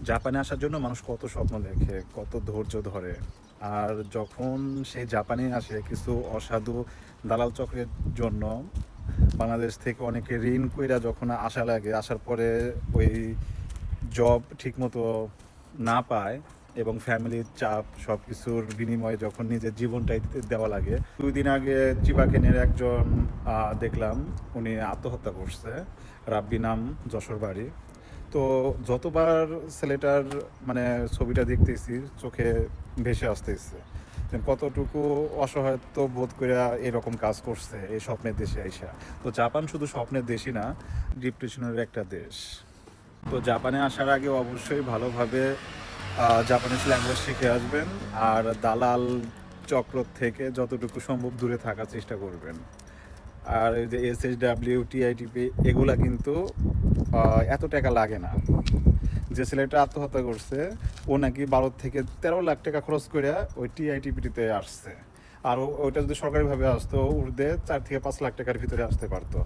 জাপানে আসার জন্য মানুষ কত স্বপ্ন দেখে, কত ধৈর্য ধরে। আর যখন সে জাপানে আসে কিছু অসাধু দালাল চক্রের জন্য বাংলাদেশ থেকে অনেকে ঋণ কইরা যখন আসা লাগে, আসার পরে ওই জব ঠিকমতো না পায় এবং ফ্যামিলির চাপ সব কিছুর বিনিময়ে যখন নিজের জীবনটাই দেওয়া লাগে। 2 দিন আগে চিবাকেনের একজন দেখলাম উনি আত্মহত্যা করছে। রাব্বি নাম, যশোর বাড়ি। তো যতবার ছেলেটার মানে ছবিটা দেখতেছি চোখে ভেসে আসতেছে যে কতটুকু অসহায়ত্ব বোধ করে এরকম কাজ করছে এই স্বপ্নের দেশে আইসা। তো জাপান শুধু স্বপ্নের দেশই না, ডিপ্রেশনের একটা দেশ। তো জাপানে আসার আগে অবশ্যই ভালোভাবে জাপানিজ ল্যাঙ্গুয়েজ শিখে আসবেন। আর দালাল চক্র থেকে যতটুকু সম্ভব দূরে থাকার চেষ্টা করবেন। আর এই যে SSW, TITP এগুলা কিন্তু এত টাকা লাগে না। যে ছেলেটা আত্মহত্যা করছে ও নাকি 12 থেকে 13 লাখ টাকা খরচ করে ওই TITPটিতে আসছে। আর ওইটা যদি সরকারিভাবে আসতো উর্দে 4 থেকে 5 লাখ টাকার ভিতরে আসতে পারতো।